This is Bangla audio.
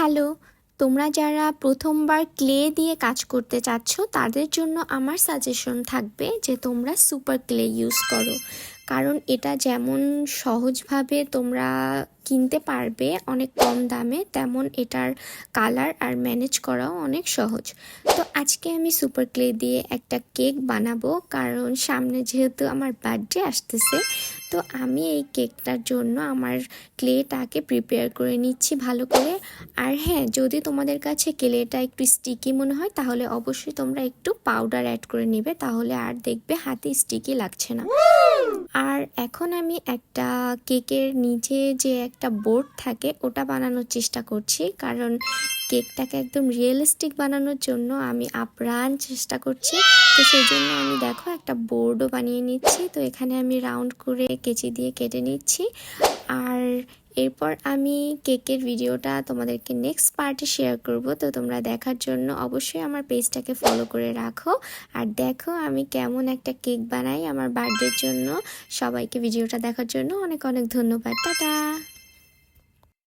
হ্যালো, তোমরা যারা প্রথমবার ক্লে দিয়ে কাজ করতে চাচ্ছ তাদের জন্য আমার সাজেশন থাকবে যে তোমরা সুপার ক্লে ইউজ করো। কারণ এটা যেমন সহজভাবে তোমরা কিনতে পারবে অনেক কম দামে, তেমন এটার কালার আর ম্যানেজ করাও অনেক সহজ। তো আজকে আমি সুপার ক্লে দিয়ে একটা কেক বানাবো, কারণ সামনে যেহেতু আমার বার্থডে আসতেছে। তো আমি এই কেকটার জন্য আমার ক্লেটাকে প্রিপেয়ার করে নিচ্ছি ভালো করে। আর হ্যাঁ, যদি তোমাদের কাছে ক্লেটা একটু স্টিকি মনে হয় তাহলে অবশ্যই তোমরা একটু পাউডার অ্যাড করে নিবে, তাহলে আর দেখবে হাতে স্টিকি লাগছে না। আর এখন আমি একটা কেকের নিচে যে একটা বোর্ড থাকে ওটা বানানোর চেষ্টা করছি, কারণ কেকটাকে একদম রিয়েলিস্টিক বানানোর জন্য আমি আপ্রাণ চেষ্টা করছি। তো সেই জন্য আমি দেখো একটা বোর্ডও বানিয়ে নিচ্ছি। তো এখানে আমি রাউন্ড করে কেচি দিয়ে কেটে নিচ্ছি। আর এরপর আমি কেকের ভিডিওটা তোমাদেরকে নেক্সট পার্টে শেয়ার করব। তো তোমরা দেখার জন্য অবশ্যই আমার পেজটাকে ফলো করে রাখো। আর দেখো আমি কেমন একটা কেক বানাই আমার বার্থডের জন্য। সবাইকে ভিডিওটা দেখার জন্য অনেক অনেক ধন্যবাদ। টাটা।